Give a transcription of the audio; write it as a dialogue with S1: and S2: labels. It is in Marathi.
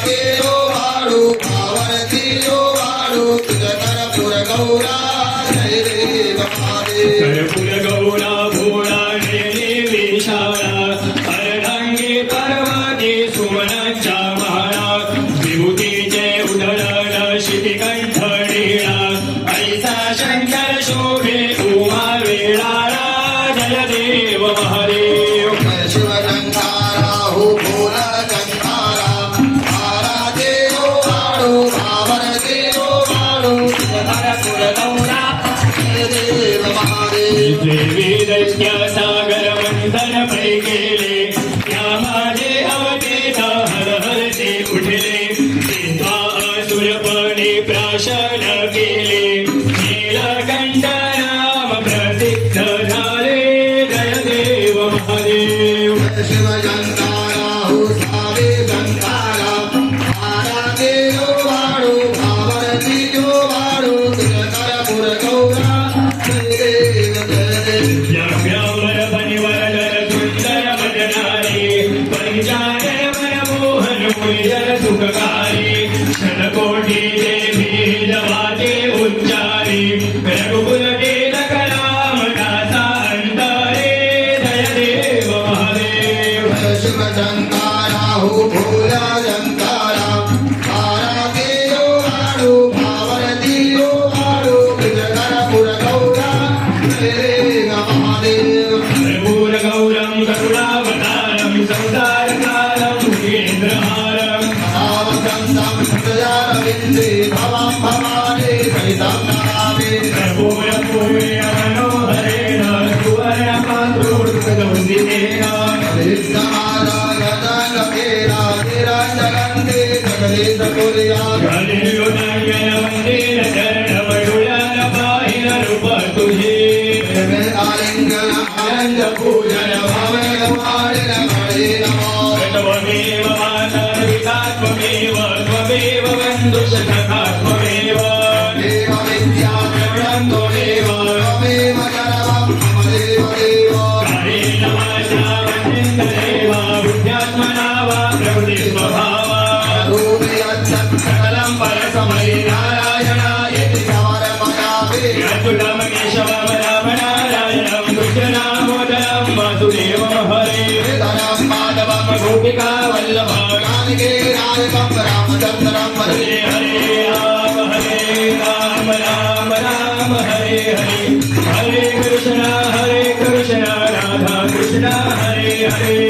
S1: देव वाळू भावरती यो वाळू तुझ कर्पूर गौरा जय देव महादेव
S2: कर्पूर गौरा भोळा देवी शाळा अर्धांगी पर्वती सुमनाच्या माळा विभूतीचे उधळण शितिकंठ नीळा ऐसा शंकर शोभे उमा वेळाळा जय देव महादेव
S1: शिव शंकारा हो भोला शंकारा तारा देव वाळू भावरती यो वाळू तुझ कर्पूर गौरा जय देव महादेव
S2: देवी दैत्य सागर मंथन पै गेले त्या माझे अवतेत हर हर ते उठले तेव्हा असुरपणे प्राशन केले नीलकंठ नाम प्रसिद्ध झाले जय देव महादेव
S1: शिव शंकारा हो सावे शंकारा तारा देव वाळू भावरती यो वाळू तुझ कर्पूर गौरा जय देव जय देव
S2: व्याव्यावर बनिवर सुंदर भजनारे पंचारे मनमोहन मुनिजन सुखकारी शतकोटी देवी जवाते उच्चारी रघुकुल केतक राम दासा अंतरे जय देव महादेव
S1: शिव शंकारा हो भोला शंकारा तारा देव वाळू भावरती यो वाळू तुझ कर्पूर गौरा जय देव महादेव
S2: कर्पूर गौरम करुणावतारम संसारकारम मुकेन्द्रहारम
S1: आवसंतं सदारविन्दे भवां भवानी सहितं नमामि
S2: कर्पूर पूर्णे मनोहरेण सुवर्णपात्रोर्गदौन्दितेन
S1: समारागतगमेरा निरञ्जनन्दे जगदीश कुर्या
S2: कलियुगनयन वन्देन चरणमण्डुलन पाहिन रूप तुझे
S1: आलिङ्गन आनन्द पूजन भवेन वाणिन मणे नमो
S2: त्वमेव माता पिता त्वमेव त्वमेव बन्धुसखा त्वमेव
S1: देव विद्या
S2: शरणं त्वमेव
S1: त्वमेव शरणं मम देव देव
S2: कालेन वाचा वचनेन बुद्ध्यात्मना वा प्रवृत्तिस्वभावा सकलं परसमये नारायणायति
S1: समर्पयामि
S2: अच्युतं केशवं राम नारायणं कृष्णदामोदरं वासुदेवं हरे
S1: धनं माधवं
S2: गोपिका वल्लभं
S1: रामचन्द्रं रामचन्द्रं
S2: हरे हरे राम राम राम हरे हरे हरे कृष्ण राधा कृष्ण हरे हरे